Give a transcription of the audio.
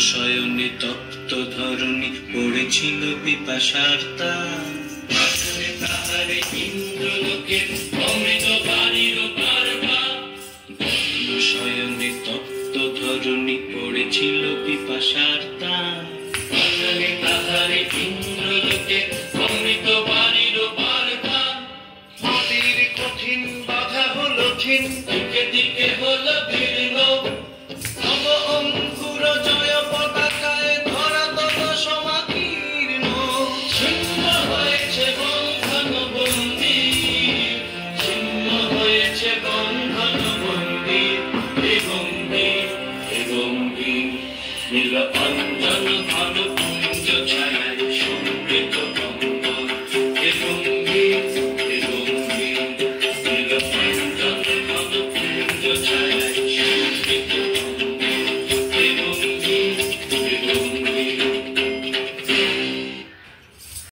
শয়নে তপ্ত ধরণী পড়েছিল পিপাসার তার তাহারে ইন্দ্রলোকে অমৃত বাড়ির পারবার শয়নে তপ্ত ধরণী পড়েছিল পিপাসার তার তাহারে ইন্দ্রলোকে অমৃত বাড়ির পারবার নদীর কঠিন বাধা হলো ক্ষীণ দিকে দিকে হলো ভিন্ন নব অঙ্কুর জয় পতাকায় ধরা তত সমাকীর্ণ